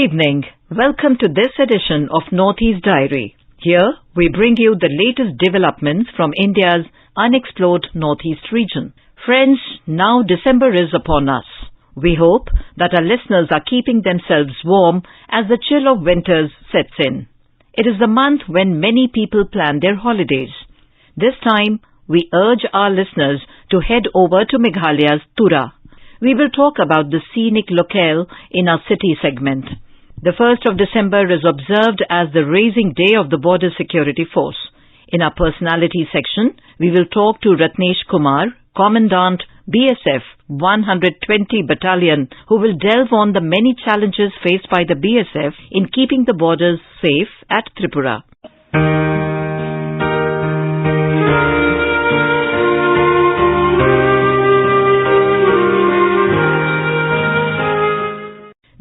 Good evening. Welcome to this edition of Northeast Diary. Here we bring you the latest developments from India's unexplored Northeast region. Friends, now December is upon us. We hope that our listeners are keeping themselves warm as the chill of winters sets in. It is the month when many people plan their holidays. This time, we urge our listeners to head over to Meghalaya's Tura. We will talk about the scenic locale in our city segment. The 1st of December is observed as the raising day of the Border Security Force. In our personality section, we will talk to Ratnesh Kumar, Commandant BSF 120 Battalion, who will delve on the many challenges faced by the BSF in keeping the borders safe at Tripura.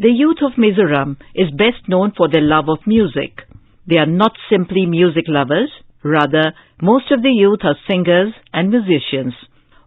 The youth of Mizoram is best known for their love of music. They are not simply music lovers, rather, most of the youth are singers and musicians.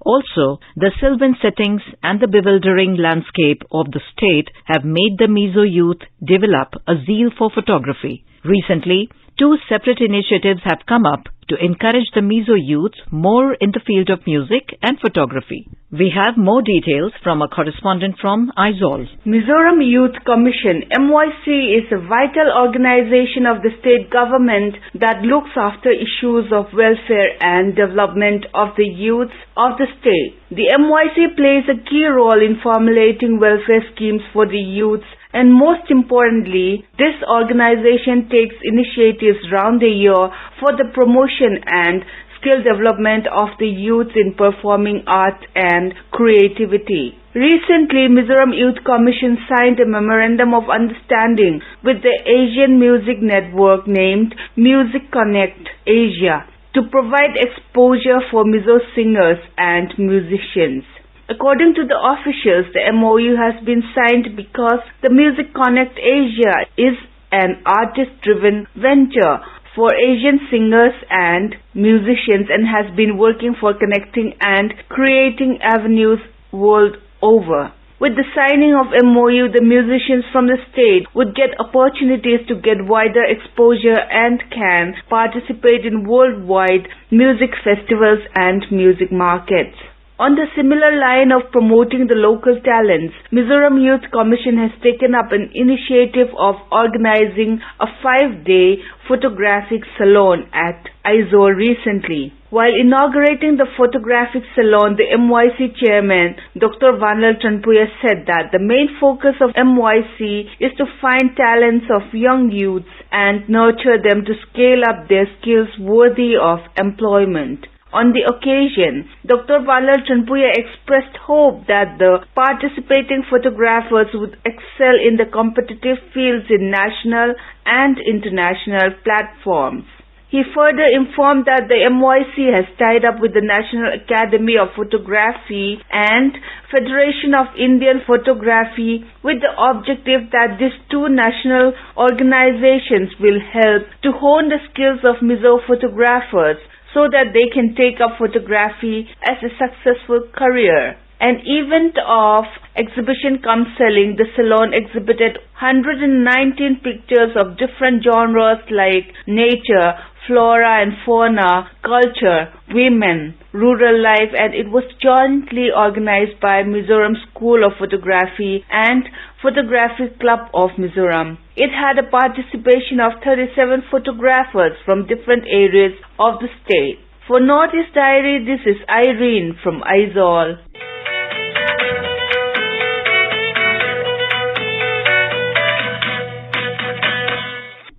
Also, the sylvan settings and the bewildering landscape of the state have made the Mizo youth develop a zeal for photography. Recently, 2 separate initiatives have come up to encourage the Mizo youth more in the field of music and photography. We have more details from a correspondent from Aizawl. Mizoram Youth Commission MYC is a vital organization of the state government that looks after issues of welfare and development of the youths of the state. The MYC plays a key role in formulating welfare schemes for the youths, and most importantly, this organization takes initiatives round the year for the promotion and skill development of the youth in performing art and creativity. Recently, Mizoram Youth Commission signed a Memorandum of Understanding with the Asian Music Network named Music Connect Asia to provide exposure for Mizo singers and musicians. According to the officials, the MOU has been signed because the Music Connect Asia is an artist-driven venture for Asian singers and musicians and has been working for connecting and creating avenues world over. With the signing of MOU, the musicians from the state would get opportunities to get wider exposure and can participate in worldwide music festivals and music markets. On the similar line of promoting the local talents, Mizoram Youth Commission has taken up an initiative of organizing a 5-day photographic salon at Aizawl recently. While inaugurating the photographic salon, the MYC chairman, Dr. Vanlal Chanpuya, said that the main focus of MYC is to find talents of young youths and nurture them to scale up their skills worthy of employment. On the occasion, Dr. Vanlal Chanpuya expressed hope that the participating photographers would excel in the competitive fields in national and international platforms. He further informed that the MYC has tied up with the National Academy of Photography and Federation of Indian Photography with the objective that these 2 national organizations will help to hone the skills of Mizo photographers so that they can take up photography as a successful career. An event of exhibition cum selling, the salon exhibited 119 pictures of different genres like nature, flora and fauna, culture, women, rural life, and it was jointly organized by Mizoram School of Photography and Photographic Club of Mizoram. It had a participation of 37 photographers from different areas of the state. For Northeast Diary, this is Irene from Aizawl.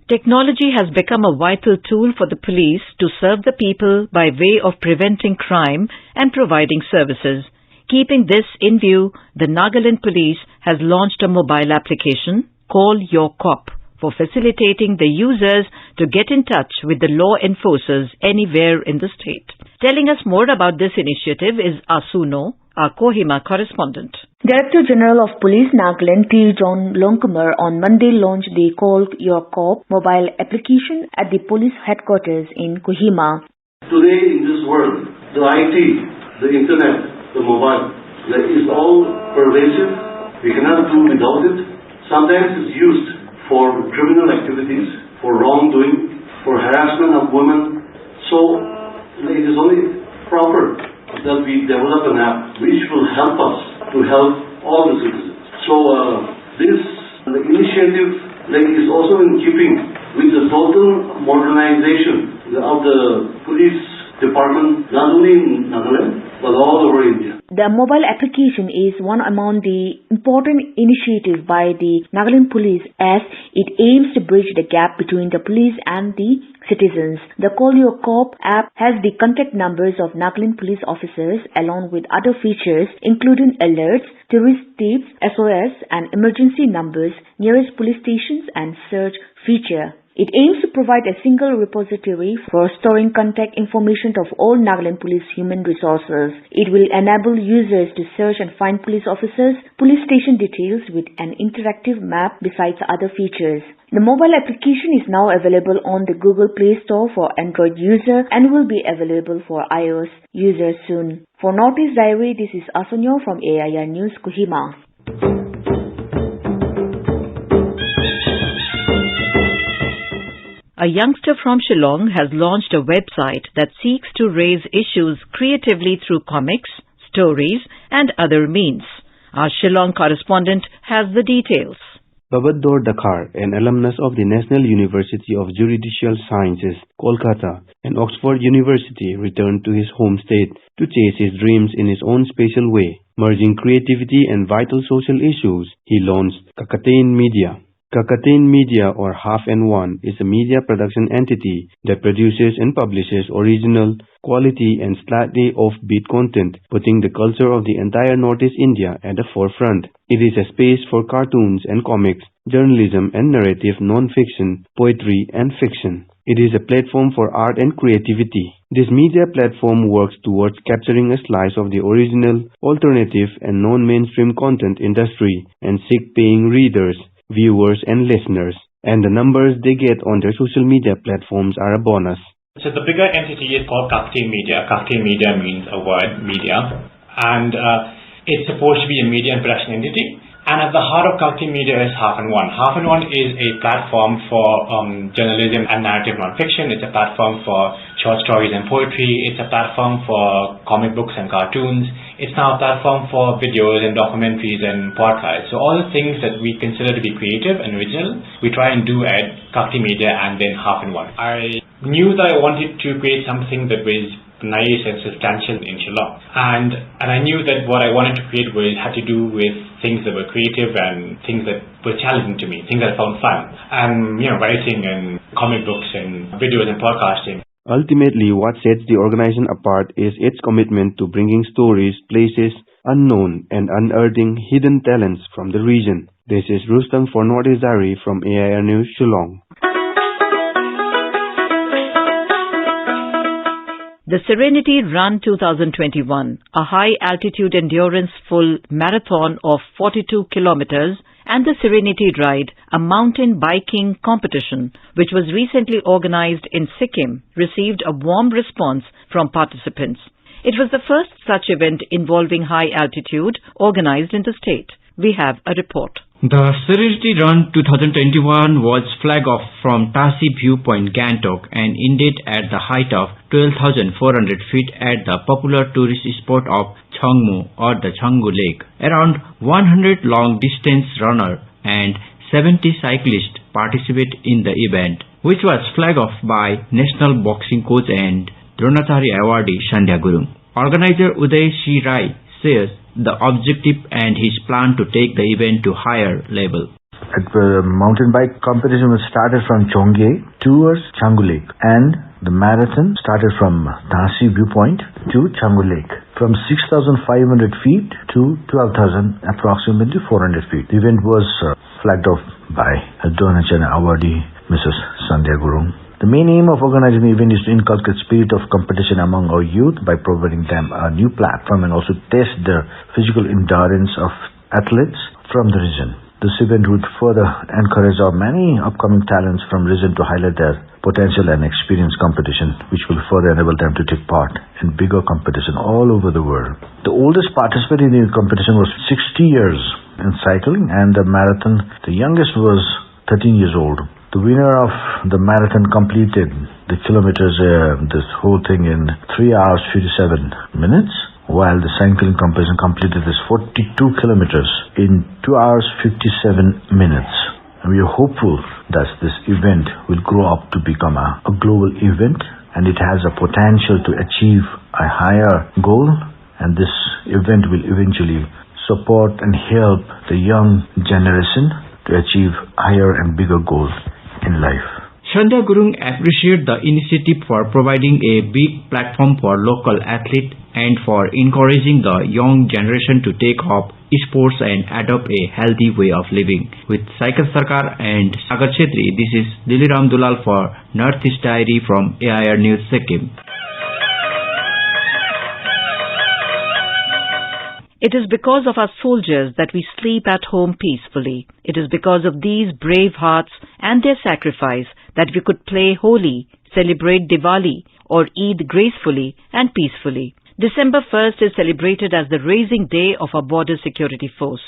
Technology has become a vital tool for the police to serve the people by way of preventing crime and providing services. Keeping this in view, the Nagaland Police has launched a mobile application, Call Your Cop, for facilitating the users to get in touch with the law enforcers anywhere in the state. Telling us more about this initiative is Asuno, our Kohima correspondent. Director General of Police Nagaland T. John Longkumar on Monday launched the Call Your Cop mobile application at the police headquarters in Kohima. Today in this world, the IT, the internet, the mobile, that is all pervasive. We cannot do without it. Sometimes it's used for criminal activities, for wrongdoing, for harassment of women. So it is only proper that we develop an app which will help us to help all the citizens. So this initiative is also in keeping with the total modernization of the police department, not only in Nagaland, but all over India. The mobile application is one among the important initiatives by the Nagaland police as it aims to bridge the gap between the police and the citizens. The Call Your Cop app has the contact numbers of Nagaland police officers along with other features including alerts, tourist tips, SOS and emergency numbers, nearest police stations and search feature. It aims to provide a single repository for storing contact information of all Nagaland police human resources. It will enable users to search and find police officers, police station details with an interactive map besides other features. The mobile application is now available on the Google Play Store for Android user and will be available for iOS users soon. For Northeast Diary, this is Asunyo from AIR News, Kohima. A youngster from Shillong has launched a website that seeks to raise issues creatively through comics, stories, and other means. Our Shillong correspondent has the details. Babador Dakhar, an alumnus of the National University of Judicial Sciences, Kolkata, and Oxford University, returned to his home state to chase his dreams in his own special way. Merging creativity and vital social issues, he launched Kakatain Media. Kakatain Media, or Half and One, is a media production entity that produces and publishes original, quality and slightly offbeat content, putting the culture of the entire Northeast India at the forefront. It is a space for cartoons and comics, journalism and narrative non-fiction, poetry and fiction. It is a platform for art and creativity. This media platform works towards capturing a slice of the original, alternative and non-mainstream content industry and seek paying readers, viewers and listeners, and the numbers they get on their social media platforms are a bonus. So the bigger entity is called Kakatain Media. Kakatain Media means a word, media, and it's supposed to be a media and production entity. And at the heart of Kakatain Media is Half and One. Half and One is a platform for journalism and narrative non-fiction. It's a platform for short stories and poetry. It's a platform for comic books and cartoons. It's now a platform for videos and documentaries and podcasts. So all the things that we consider to be creative and original, we try and do at Kakatain Media and then Half and One. I knew that I wanted to create something that was nice and substantial in Shillong. And I knew that what I wanted to create had to do with things that were creative and things that were challenging to me, things that I found fun. And, writing and comic books and videos and podcasting. Ultimately, what sets the organization apart is its commitment to bringing stories, places unknown and unearthing hidden talents from the region. This is Rustam for Northeast Diary from AIR News, Shillong. The Serenity Run 2021, a high-altitude endurance full marathon of 42 kilometers, and the Serenity Ride, a mountain biking competition, which was recently organized in Sikkim, received a warm response from participants. It was the first such event involving high altitude organized in the state. We have a report. The Serenity Run 2021 was flagged off from Tasi Viewpoint, Gangtok and ended at the height of 12,400 feet at the popular tourist spot of Changmu or the Changu Lake. Around 100 long-distance runners and 70 cyclists participate in the event, which was flagged off by National Boxing Coach and Dronachari awardee Sandhya Gurung. Organizer Uday C. Rai says the objective and his plan to take the event to higher level. The mountain bike competition was started from Chongye towards Changu Lake, and the marathon started from Tasi Viewpoint to Changu Lake, from 6,500 feet to 12,000, approximately 400 feet. The event was flagged off by Dronachari awardee Mrs. Sandhya Gurung. The main aim of organizing the event is to inculcate spirit of competition among our youth by providing them a new platform and also test the physical endurance of athletes from the region. This event would further encourage our many upcoming talents from region to highlight their potential and experience competition, which will further enable them to take part in bigger competition all over the world. The oldest participant in the competition was 60 years in cycling, and the marathon, the youngest was 13 years old. The winner of the marathon completed the kilometers, this whole thing in 3 hours 57 minutes, while the cycling competition completed this 42 kilometers in 2 hours 57 minutes. And we are hopeful that this event will grow up to become a global event, and it has a potential to achieve a higher goal, and this event will eventually support and help the young generation to achieve higher and bigger goals in life. Shanda Gurung appreciated the initiative for providing a big platform for local athletes and for encouraging the young generation to take up sports and adopt a healthy way of living. With Cycle Sarkar and Sagar Chetri, this is Diliram Dulal for Northeast Diary from AIR News Sikkim. It is because of our soldiers that we sleep at home peacefully. It is because of these brave hearts and their sacrifice that we could play Holi, celebrate Diwali, or Eid gracefully and peacefully. December 1st is celebrated as the raising day of our border security force.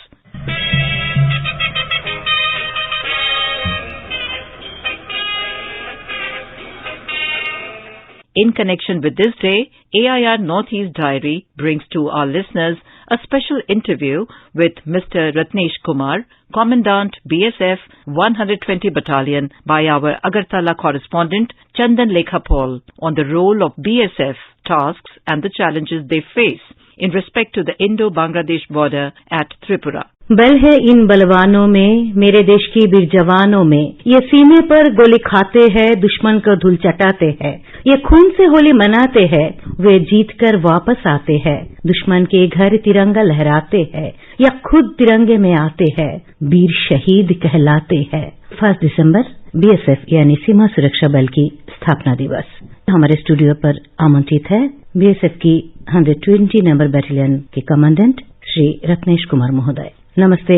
In connection with this day, AIR Northeast Diary brings to our listeners a special interview with Mr. Ratnesh Kumar, Commandant BSF 120 Battalion, by our Agartala correspondent Chandan Lekha Paul on the role of BSF, tasks and the challenges they face in respect to the Indo-Bangladesh border at Tripura. बल है इन बलवानों में, मेरे देश की वीर जवानों में, ये सीने पर गोली खाते हैं, दुश्मन को धूल चटाते हैं, ये खून से होली मनाते हैं, वे जीत कर वापस आते हैं, दुश्मन के घर तिरंगा लहराते हैं या खुद तिरंगे में आते हैं, वीर शहीद कहलाते हैं। 1 दिसंबर बीएसएफ यानी सीमा सुरक्षा बल की स्थापना दिवस। हमारे स्टूडियो पर आमंत्रित है बीएसएफ की 120 नंबर बैटालियन के कमांडेंट श्री रत्नेश कुमार महोदय। नमस्ते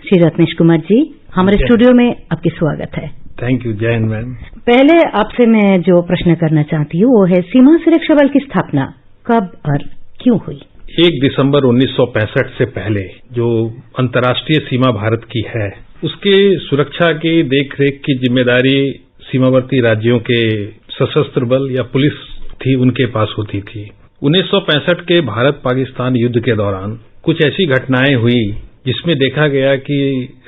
श्री रत्नेश कुमार जी, हमारे स्टूडियो में आपकी स्वागत है। Thank you. जय हिंद मैम। पहले आपसे मैं जो प्रश्न करना चाहती हूँ वो है, सीमा सुरक्षा बल की स्थापना कब और क्यों हुई? 1 दिसंबर 1965 से पहले जो अंतर्राष्ट्रीय सीमा भारत की है, उसके सुरक्षा की देखरेख की जिम्मेदारी सीमावर्ती राज्यों के सशस्त्र बल या पुलिस थी, उनके पास होती थी। 1965 के भारत पाकिस्तान युद्ध के दौरान कुछ ऐसी घटनाएं हुई जिसमें देखा गया कि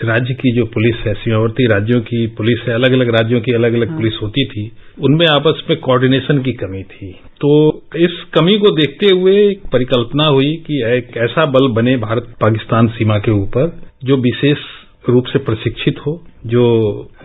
राज्य की जो पुलिस है, सीमावर्ती राज्यों की पुलिस है, अलग अलग राज्यों की अलग अलग पुलिस होती थी, उनमें आपस में कोऑर्डिनेशन की कमी थी। तो इस कमी को देखते हुए एक परिकल्पना हुई कि एक ऐसा बल बने भारत पाकिस्तान सीमा के ऊपर जो विशेष रूप से प्रशिक्षित हो, जो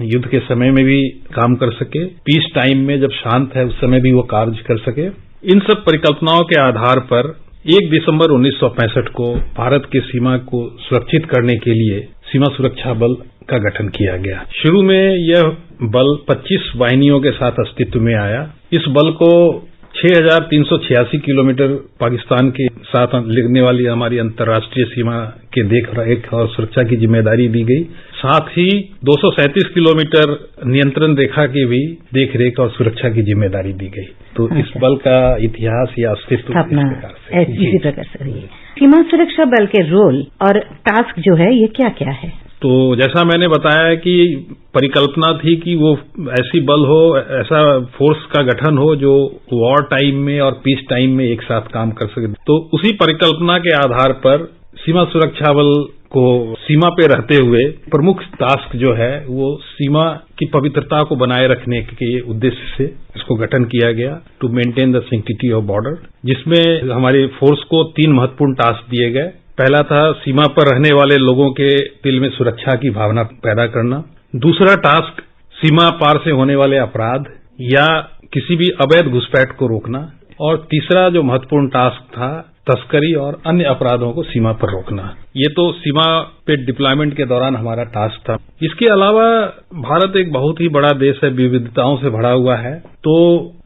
युद्ध के समय में भी काम कर सके, पीस टाइम में जब शांत है उस समय भी वो कार्य कर सके। इन सब परिकल्पनाओं के आधार पर 1 दिसंबर 1965 को भारत की सीमा को सुरक्षित करने के लिए सीमा सुरक्षा बल का गठन किया गया। शुरू में यह बल 25 वाहिनियों के साथ अस्तित्व में आया। इस बल को 6386 किलोमीटर पाकिस्तान के साथ लगने वाली हमारी अंतर्राष्ट्रीय सीमा के देखरेख और सुरक्षा की जिम्मेदारी दी गई। साथ ही 237 किलोमीटर नियंत्रण रेखा की भी देखरेख और सुरक्षा की जिम्मेदारी दी गई। तो इस बल का इतिहास या अस्तित्व इसी प्रकार से है। सीमा सुरक्षा बल के रोल और टास्क जो है ये क्या क्या है? तो जैसा मैंने बताया कि परिकल्पना थी कि वो ऐसी बल हो, ऐसा फोर्स का गठन हो जो वॉर टाइम में और पीस टाइम में एक साथ काम कर सके। तो उसी परिकल्पना के आधार पर सीमा सुरक्षा बल को सीमा पे रहते हुए प्रमुख टास्क जो है वो सीमा की पवित्रता को बनाए रखने के उद्देश्य से इसको गठन किया गया, to maintain the sanctity of border, जिसमें हमारे फोर्स को 3 महत्वपूर्ण टास्क दिए गए। पहला था सीमा पर रहने वाले लोगों के दिल में सुरक्षा की भावना पैदा करना। दूसरा टास्क सीमा पार से होने वाले अपराध या किसी भी अवैध घुसपैठ को रोकना। और तीसरा जो महत्वपूर्ण टास्क था, तस्करी और अन्य अपराधों को सीमा पर रोकना। ये तो सीमा पे डिप्लॉयमेंट के दौरान हमारा टास्क था। इसके अलावा भारत एक बहुत ही बड़ा देश है, विविधताओं से भरा हुआ है, तो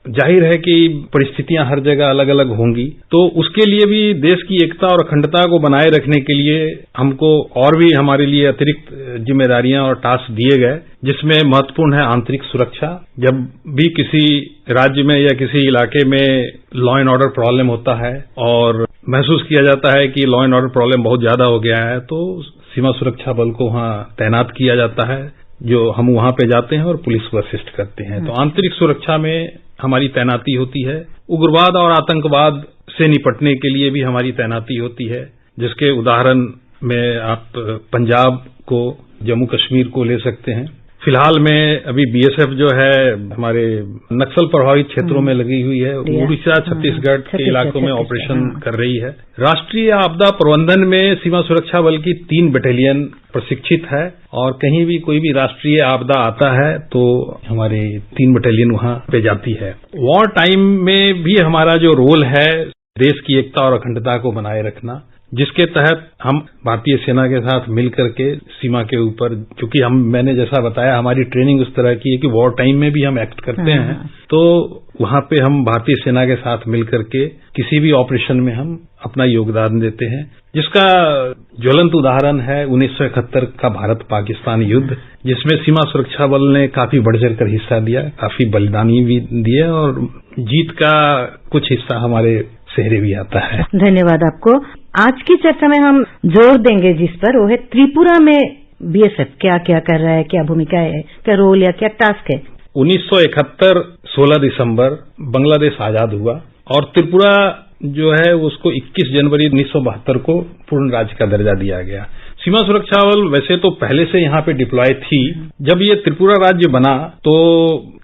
जाहिर है कि परिस्थितियां हर जगह अलग अलग होंगी। तो उसके लिए भी देश की एकता और अखंडता को बनाए रखने के लिए हमको और भी हमारे लिए अतिरिक्त जिम्मेदारियां और टास्क दिए गए, जिसमें महत्वपूर्ण है आंतरिक सुरक्षा। जब भी किसी राज्य में या किसी इलाके में लॉ एंड ऑर्डर प्रॉब्लम होता है और महसूस किया जाता है कि लॉ एंड ऑर्डर प्रॉब्लम बहुत ज्यादा हो गया है, तो सीमा सुरक्षा बल को वहां तैनात किया जाता है। जो हम वहां पे जाते हैं और पुलिस को असिस्ट करते हैं। तो आंतरिक सुरक्षा में हमारी तैनाती होती है। उग्रवाद और आतंकवाद से निपटने के लिए भी हमारी तैनाती होती है, जिसके उदाहरण में आप पंजाब को, जम्मू कश्मीर को ले सकते हैं। फिलहाल में अभी बीएसएफ जो है हमारे नक्सल प्रभावित क्षेत्रों में लगी हुई है, उड़ीसा छत्तीसगढ़ के इलाकों में ऑपरेशन कर रही है। राष्ट्रीय आपदा प्रबंधन में सीमा सुरक्षा बल की 3 बटालियन प्रशिक्षित है और कहीं भी कोई भी राष्ट्रीय आपदा आता है तो हमारे 3 बटालियन वहां पे जाती है। वॉर टाइम में भी हमारा जो रोल है देश की एकता और अखंडता को बनाए रखना, जिसके तहत हम भारतीय सेना के साथ मिलकर के सीमा के ऊपर, क्योंकि मैंने जैसा बताया हमारी ट्रेनिंग उस तरह की है कि वॉर टाइम में भी हम एक्ट करते हैं, तो वहां पे हम भारतीय सेना के साथ मिलकर के किसी भी ऑपरेशन में हम अपना योगदान देते हैं, जिसका ज्वलंत उदाहरण है 1971 का भारत पाकिस्तान युद्ध, जिसमें सीमा सुरक्षा बल ने काफी बढ़ चढ़ कर हिस्सा दिया, काफी बलिदानी भी दिए और जीत का कुछ हिस्सा हमारे सेहरे भी आता है। धन्यवाद आपको। आज की चर्चा में हम जोर देंगे जिस पर, वो है त्रिपुरा में बीएसएफ क्या क्या कर रहा है, क्या भूमिका है, क्या रोल या क्या टास्क है। 1971 16 दिसंबर बांग्लादेश आजाद हुआ और त्रिपुरा जो है उसको 21 जनवरी 1972 को पूर्ण राज्य का दर्जा दिया गया। सीमा सुरक्षा बल वैसे तो पहले से यहाँ पे डिप्लॉय थी। जब ये त्रिपुरा राज्य बना तो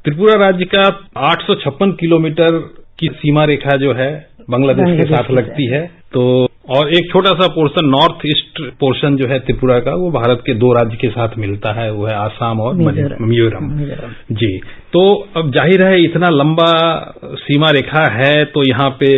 त्रिपुरा राज्य का 856 किलोमीटर की सीमा रेखा जो है बांग्लादेश के साथ लगती है, तो और एक छोटा सा पोर्शन नॉर्थ ईस्ट पोर्शन जो है त्रिपुरा का वो भारत के 2 राज्य के साथ मिलता है, वो है आसाम और मिजोरम। जी, तो अब जाहिर है इतना लंबा सीमा रेखा है तो यहाँ पे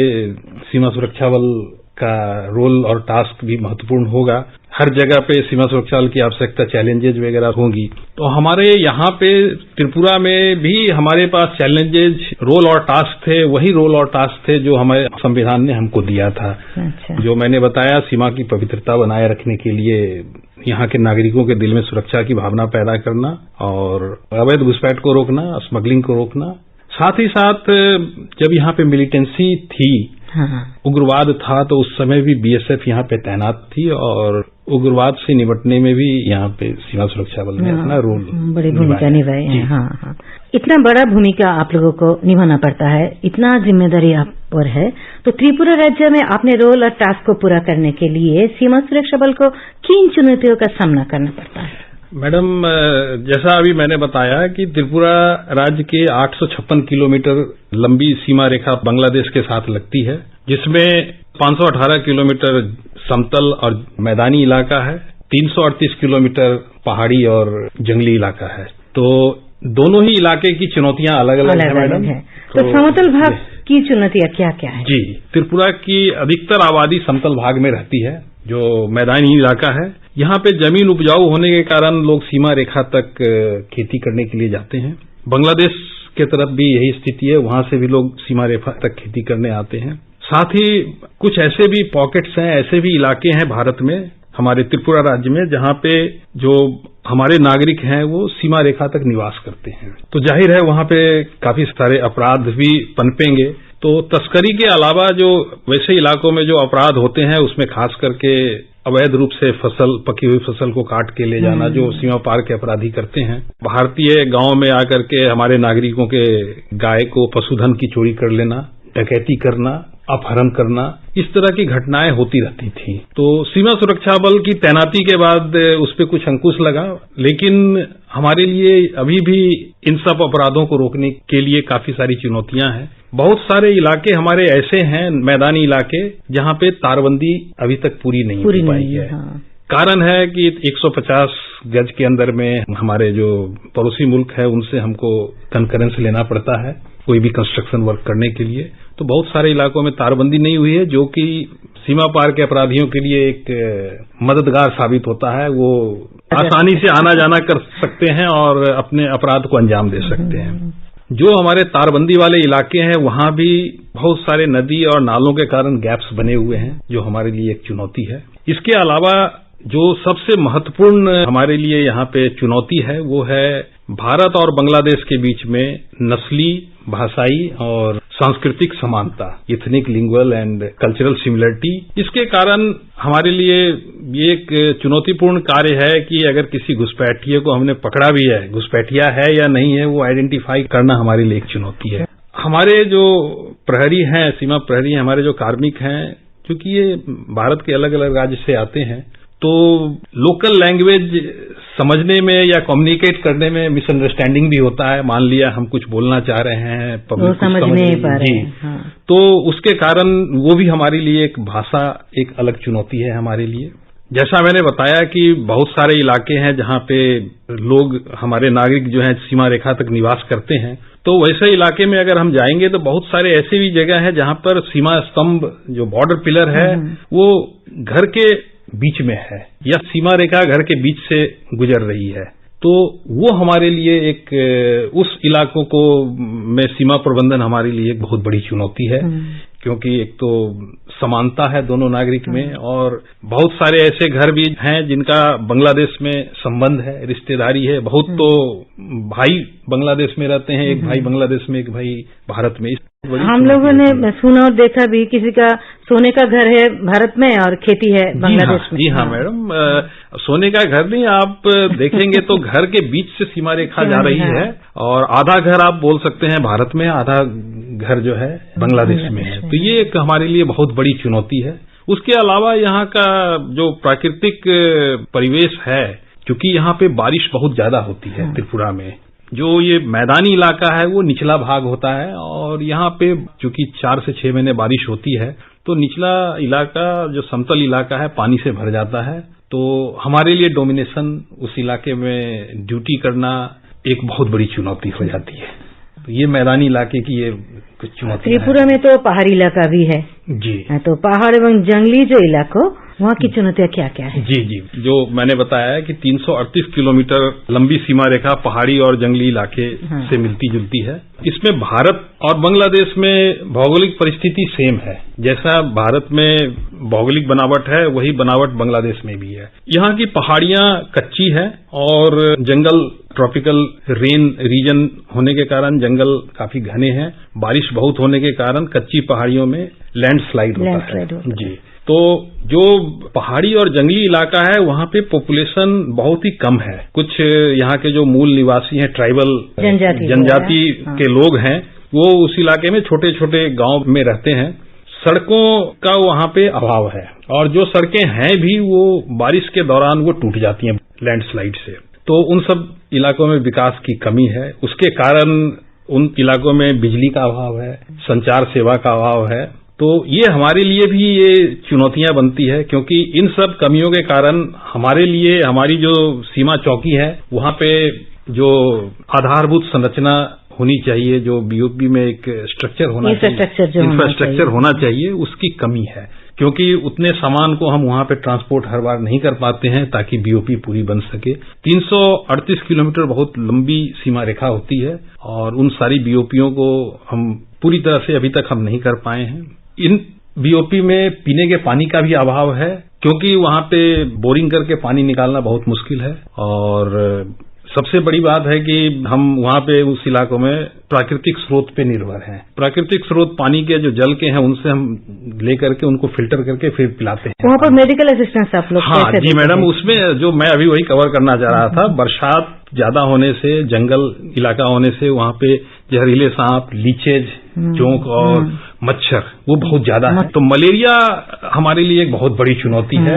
सीमा सुरक्षा बल का रोल और टास्क भी महत्वपूर्ण होगा। हर जगह पे सीमा सुरक्षा बल की आवश्यकता, चैलेंजेज वगैरह होंगी, तो हमारे यहाँ पे त्रिपुरा में भी हमारे पास चैलेंजेज, रोल और टास्क थे, वही रोल और टास्क थे जो हमारे संविधान ने हमको दिया था। अच्छा। जो मैंने बताया, सीमा की पवित्रता बनाए रखने के लिए यहाँ के नागरिकों के दिल में सुरक्षा की भावना पैदा करना और अवैध घुसपैठ को रोकना, स्मगलिंग को रोकना। साथ ही साथ जब यहाँ पे मिलिटेंसी थी, उग्रवाद था, तो उस समय भी बीएसएफ यहाँ पे तैनात थी और उग्रवाद से निपटने में भी यहाँ पे सीमा सुरक्षा बल ने अपना रोल, बड़ी भूमिका निभाई है। हाँ, इतना बड़ा भूमिका आप लोगों को निभाना पड़ता है, इतना जिम्मेदारी आप पर है, तो त्रिपुरा राज्य में आपने रोल और टास्क को पूरा करने के लिए सीमा सुरक्षा बल को किन चुनौतियों का सामना करना पड़ता है? मैडम, जैसा अभी मैंने बताया कि त्रिपुरा राज्य के 856 किलोमीटर लंबी सीमा रेखा बांग्लादेश के साथ लगती है, जिसमें 518 किलोमीटर समतल और मैदानी इलाका है, 338 किलोमीटर पहाड़ी और जंगली इलाका है। तो दोनों ही इलाके की चुनौतियां अलग अलग है मैडम। तो समतल भाग की चुनौतियां क्या क्या है? जी, त्रिपुरा की अधिकतर आबादी समतल भाग में रहती है, जो मैदानी इलाका है। यहाँ पे जमीन उपजाऊ होने के कारण लोग सीमा रेखा तक खेती करने के लिए जाते हैं। बांग्लादेश के तरफ भी यही स्थिति है, वहां से भी लोग सीमा रेखा तक खेती करने आते हैं। साथ ही कुछ ऐसे भी पॉकेट्स हैं, ऐसे भी इलाके हैं भारत में, हमारे त्रिपुरा राज्य में, जहां पे जो हमारे नागरिक हैं वो सीमा रेखा तक निवास करते हैं। तो जाहिर है वहां पे काफी सारे अपराध भी पनपेंगे। तो तस्करी के अलावा जो वैसे इलाकों में जो अपराध होते हैं उसमें खास करके अवैध रूप से पकी हुई फसल को काट के ले जाना, जो सीमा पार के अपराधी करते हैं। भारतीय गांव में आकर के हमारे नागरिकों के गाय को, पशुधन की चोरी कर लेना, डकैती करना, अपहरण करना, इस तरह की घटनाएं होती रहती थी। तो सीमा सुरक्षा बल की तैनाती के बाद उस पर कुछ अंकुश लगा, लेकिन हमारे लिए अभी भी इन सब अपराधों को रोकने के लिए काफी सारी चुनौतियां हैं। बहुत सारे इलाके हमारे ऐसे हैं, मैदानी इलाके, जहां पे तारबंदी अभी तक पूरी नहीं हो पाई है। हाँ। कारण है कि 150 गज के अंदर में हमारे जो पड़ोसी मुल्क है उनसे हमको कंकरेंस लेना पड़ता है कोई भी कंस्ट्रक्शन वर्क करने के लिए। तो बहुत सारे इलाकों में तारबंदी नहीं हुई है, जो कि सीमा पार के अपराधियों के लिए एक मददगार साबित होता है। वो आसानी से आना जाना कर सकते हैं और अपने अपराध को अंजाम दे सकते हैं। जो हमारे तारबंदी वाले इलाके हैं वहां भी बहुत सारे नदी और नालों के कारण गैप्स बने हुए हैं, जो हमारे लिए एक चुनौती है। इसके अलावा जो सबसे महत्वपूर्ण हमारे लिए यहाँ पे चुनौती है वो है भारत और बांग्लादेश के बीच में नस्ली, भाषाई और सांस्कृतिक समानता, ethnic, lingual and cultural similarity. इसके कारण हमारे लिए ये एक चुनौतीपूर्ण कार्य है कि अगर किसी घुसपैठिए को हमने पकड़ा भी है, घुसपैठिया है या नहीं है, वो आइडेंटिफाई करना हमारे लिए एक चुनौती है। हमारे जो प्रहरी हैं, सीमा प्रहरी हैं, हमारे जो कार्मिक हैं, क्योंकि ये भारत के अलग अलग राज्य से आते हैं, तो लोकल लैंग्वेज समझने में या कम्युनिकेट करने में मिसअंडरस्टैंडिंग भी होता है। मान लिया हम कुछ बोलना चाह रहे हैं, पब्लिक समझ नहीं पा रहे हैं। हाँ। तो उसके कारण वो भी हमारे लिए एक भाषा एक अलग चुनौती है हमारे लिए। जैसा मैंने बताया कि बहुत सारे इलाके हैं जहां पे लोग, हमारे नागरिक जो हैं, सीमा रेखा तक निवास करते हैं, तो वैसे इलाके में अगर हम जाएंगे तो बहुत सारे ऐसे भी जगह हैं जहां पर सीमा स्तंभ, जो बॉर्डर पिलर है, वो घर के बीच में है या सीमा रेखा घर के बीच से गुजर रही है। तो वो हमारे लिए एक, उस इलाकों को में सीमा प्रबंधन हमारे लिए एक बहुत बड़ी चुनौती है, क्योंकि एक तो समानता है दोनों नागरिक में, और बहुत सारे ऐसे घर भी हैं जिनका बांग्लादेश में संबंध है, रिश्तेदारी है। बहुत तो भाई बांग्लादेश में रहते हैं, एक भाई बांग्लादेश में, एक भाई भारत में। हम लोगों ने सुना और देखा भी, किसी का सोने का घर है भारत में और खेती है बांग्लादेश में। जी हाँ मैडम, सोने का घर नहीं, आप देखेंगे तो घर के बीच से सीमा रेखा जा रही है, और आधा घर आप बोल सकते हैं भारत में, आधा घर जो है बांग्लादेश में है। तो ये एक हमारे लिए बहुत बड़ी चुनौती है। उसके अलावा यहाँ का जो प्राकृतिक परिवेश है, क्योंकि यहाँ पे बारिश बहुत ज्यादा होती है त्रिपुरा में, जो ये मैदानी इलाका है वो निचला भाग होता है, और यहाँ पे चूंकि 4 से 6 महीने बारिश होती है, तो निचला इलाका, जो समतल इलाका है, पानी से भर जाता है। तो हमारे लिए डोमिनेशन, उस इलाके में ड्यूटी करना एक बहुत बड़ी चुनौती हो जाती है। तो ये मैदानी इलाके की ये कुछ चुनौती। त्रिपुरा में तो पहाड़ी इलाका भी है जी, तो पहाड़ एवं जंगली जो इलाकों, वहाँ की चुनौतियाँ क्या क्या है? जी जी, जो मैंने बताया है कि 338 किलोमीटर लंबी सीमा रेखा पहाड़ी और जंगली इलाके से मिलती जुलती है। इसमें भारत और बांग्लादेश में भौगोलिक परिस्थिति सेम है। जैसा भारत में भौगोलिक बनावट है, वही बनावट बांग्लादेश में भी है। यहाँ की पहाड़ियां कच्ची है और जंगल ट्रॉपिकल रेन रीजन होने के कारण जंगल काफी घने हैं। बारिश बहुत होने के कारण कच्ची पहाड़ियों में लैंडस्लाइड होता है। जी, तो जो पहाड़ी और जंगली इलाका है, वहाँ पे पॉपुलेशन बहुत ही कम है। कुछ यहाँ के जो मूल निवासी हैं, ट्राइबल जनजाति के लोग हैं, वो उस इलाके में छोटे छोटे गांव में रहते हैं। सड़कों का वहाँ पे अभाव है, और जो सड़कें हैं भी वो बारिश के दौरान वो टूट जाती हैं लैंडस्लाइड से। तो उन सब इलाकों में विकास की कमी है। उसके कारण उन इलाकों में बिजली का अभाव है, संचार सेवा का अभाव है। तो ये हमारे लिए भी ये चुनौतियां बनती है, क्योंकि इन सब कमियों के कारण हमारे लिए, हमारी जो सीमा चौकी है, वहाँ पे जो आधारभूत संरचना होनी चाहिए, जो बीओपी में एक स्ट्रक्चर होना चाहिए, इंफ्रास्ट्रक्चर होना चाहिए, उसकी कमी है। क्योंकि उतने सामान को हम वहाँ पे ट्रांसपोर्ट हर बार नहीं कर पाते हैं ताकि बीओपी पूरी बन सके। 338 किलोमीटर बहुत लंबी सीमा रेखा होती है, और उन सारी बीओपीओं को हम पूरी तरह से अभी तक हम नहीं कर पाए हैं। इन बीओपी में पीने के पानी का भी अभाव है, क्योंकि वहाँ पे बोरिंग करके पानी निकालना बहुत मुश्किल है। और सबसे बड़ी बात है कि हम वहाँ पे उस इलाकों में प्राकृतिक स्रोत पे निर्भर हैं। प्राकृतिक स्रोत पानी के जो जल के हैं, उनसे हम लेकर के उनको फिल्टर करके फिर पिलाते हैं। वहाँ पर मेडिकल असिस्टेंस आप लोग? हाँ जी मैडम, उसमें जो मैं अभी वही कवर करना चाह रहा था, बरसात ज्यादा होने से, जंगल इलाका होने से वहाँ पे जहरीले सांप, लीचेज, चोंक और मच्छर वो बहुत ज्यादा है। तो मलेरिया हमारे लिए एक बहुत बड़ी चुनौती है।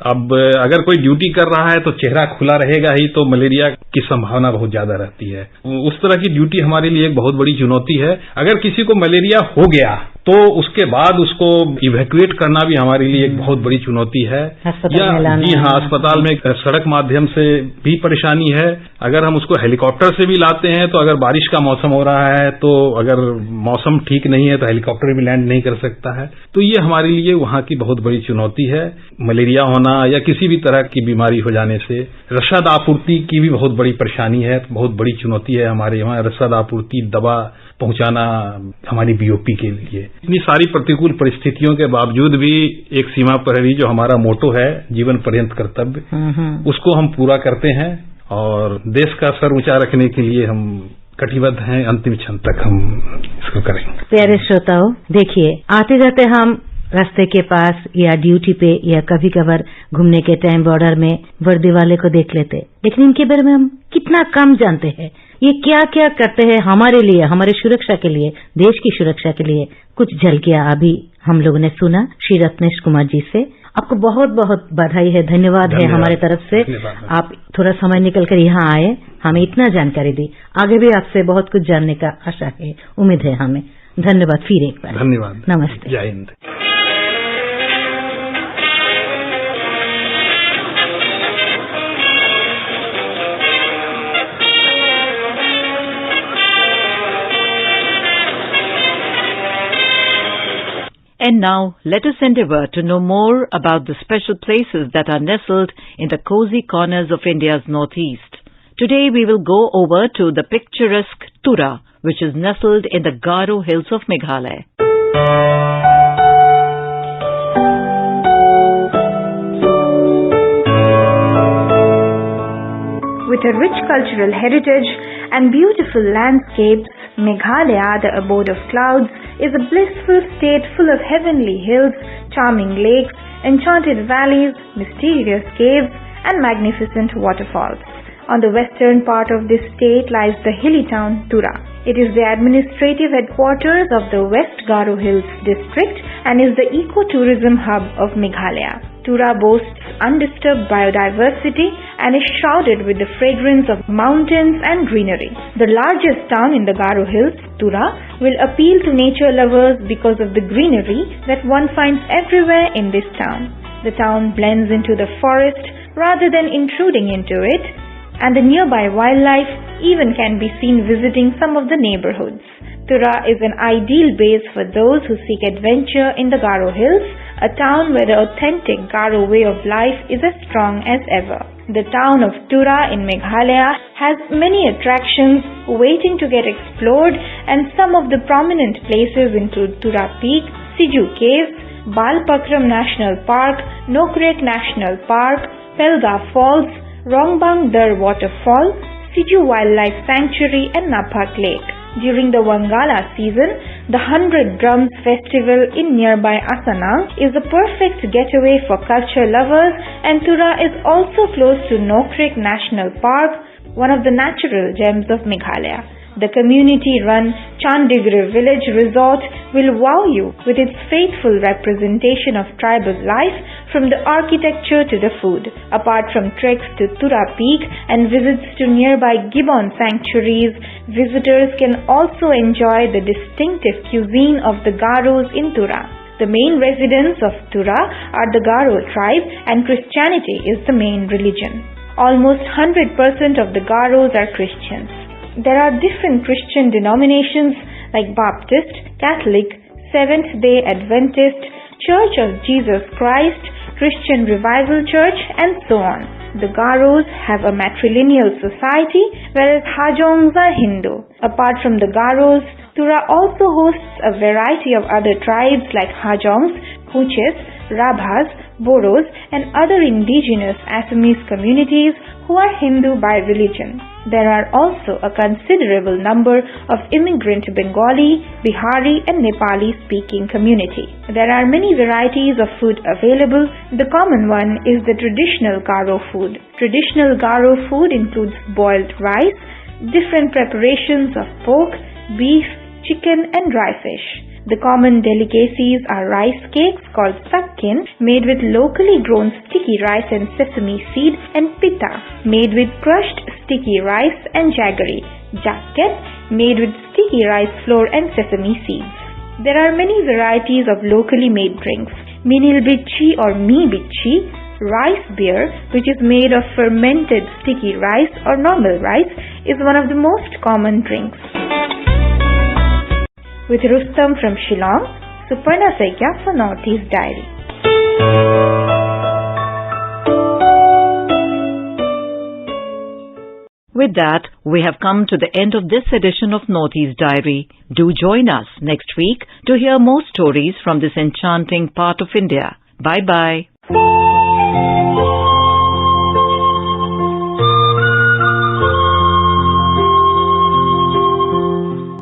अब अगर कोई ड्यूटी कर रहा है तो चेहरा खुला रहेगा ही, तो मलेरिया की संभावना बहुत ज्यादा रहती है। उस तरह की ड्यूटी हमारे लिए एक बहुत बड़ी चुनौती है। अगर किसी को मलेरिया हो गया तो उसके बाद उसको इवैक्यूएट करना भी हमारे लिए एक बहुत बड़ी चुनौती है। जी हाँ, अस्पताल में सड़क माध्यम से भी परेशानी है। अगर हम उसको हेलीकॉप्टर से भी लाते हैं तो अगर बारिश का मौसम हो रहा है, तो अगर मौसम ठीक नहीं है तो हेलीकॉप्टर भी लैंड नहीं कर सकता है। तो ये हमारे लिए वहाँ की बहुत बड़ी चुनौती है। मलेरिया होना या किसी भी तरह की बीमारी हो जाने से रसद आपूर्ति की भी बहुत बड़ी परेशानी है, बहुत बड़ी चुनौती है हमारे यहाँ। रसद आपूर्ति, दवा पहुंचाना हमारी बीओपी के लिए। इतनी सारी प्रतिकूल परिस्थितियों के बावजूद भी एक सीमा प्रहरी जो हमारा मोटो है जीवन पर्यंत कर्तव्य, उसको हम पूरा करते हैं और देश का सर ऊंचा रखने के लिए हम कटिबद्ध हैं। अंतिम क्षण तक हम इसको करेंगे। प्यारे श्रोताओं, देखिए आते जाते हम रास्ते के पास या ड्यूटी पे या कभी कभार घूमने के टाइम बॉर्डर में वर्दी वाले को देख लेते, लेकिन इनके बारे में हम कितना कम जानते हैं। ये क्या क्या करते हैं हमारे लिए, हमारे सुरक्षा के लिए, देश की सुरक्षा के लिए। कुछ झलकियां अभी हम लोगों ने सुना श्री रत्नेश कुमार जी से। आपको बहुत बहुत बधाई है, धन्यवाद है हमारे तरफ से। आप थोड़ा समय निकल कर यहाँ आए, हमें इतना जानकारी दी। आगे भी आपसे बहुत कुछ जानने का आशा है, उम्मीद है हमें। धन्यवाद फिर एक बार। धन्यवाद। नमस्ते। जय Hind. And now, let us endeavour to know more about the special places that are nestled in the cozy corners of India's northeast. Today we will go over to the picturesque Tura, which is nestled in the Garo hills of Meghalaya. With a rich cultural heritage and beautiful landscapes, Meghalaya, the abode of clouds, is a blissful state full of heavenly hills, charming lakes, enchanted valleys, mysterious caves, and magnificent waterfalls. On the western part of this state lies the Hillytown Tura. It is the administrative headquarters of the West Garo Hills district and is the ecotourism hub of Meghalaya. Tura boasts undisturbed biodiversity and is shrouded with the fragrance of mountains and greenery. The largest town in the Garo Hills, Tura, will appeal to nature lovers because of the greenery that one finds everywhere in this town. The town blends into the forest rather than intruding into it, and the nearby wildlife even can be seen visiting some of the neighborhoods. Tura is an ideal base for those who seek adventure in the Garo Hills, a town where the authentic Garo way of life is as strong as ever. The town of Tura in Meghalaya has many attractions waiting to get explored, and some of the prominent places include Tura Peak, Siju Caves, Balpakram National Park, Nokrek National Park, Pelga Falls, Rongbang Dar Waterfall, Siju Wildlife Sanctuary, and Napak Lake. During the Wangala season, the 100 Drums Festival in nearby Asanang is a perfect getaway for culture lovers, and Tura is also close to Nokrek National Park, one of the natural gems of Meghalaya. The community-run Chandigre Village Resort will wow you with its faithful representation of tribal life, from the architecture to the food. Apart from treks to Tura Peak and visits to nearby gibbon sanctuaries, visitors can also enjoy the distinctive cuisine of the Garos in Tura. The main residents of Tura are the Garo tribe, and Christianity is the main religion. Almost 100% of the Garos are Christians. There are different Christian denominations like Baptist, Catholic, Seventh-day Adventist, Church of Jesus Christ, Christian Revival Church, and so on. The Garos have a matrilineal society, whereas Hajongs are Hindu. Apart from the Garos, Tura also hosts a variety of other tribes like Hajongs, Kuches, Rabhas, Boros, and other indigenous Assamese communities who are Hindu by religion. There are also a considerable number of immigrant Bengali, Bihari, and Nepali speaking community. There are many varieties of food available. The common one is the traditional Garo food. Traditional Garo food includes boiled rice, different preparations of pork, beef, chicken, and dry fish. The common delicacies are rice cakes called sakkin, made with locally grown sticky rice and sesame seed, and pita, made with crushed sticky rice and jaggery, jakket, made with sticky rice flour and sesame seeds. There are many varieties of locally made drinks. Minil bichi or mi bichi, rice beer, which is made of fermented sticky rice or normal rice, is one of the most common drinks. With Rustam from Shillong, Suparna Saikya for Northeast Diary. With that, we have come to the end of this edition of Northeast Diary. Do join us next week to hear more stories from this enchanting part of India. Bye-bye.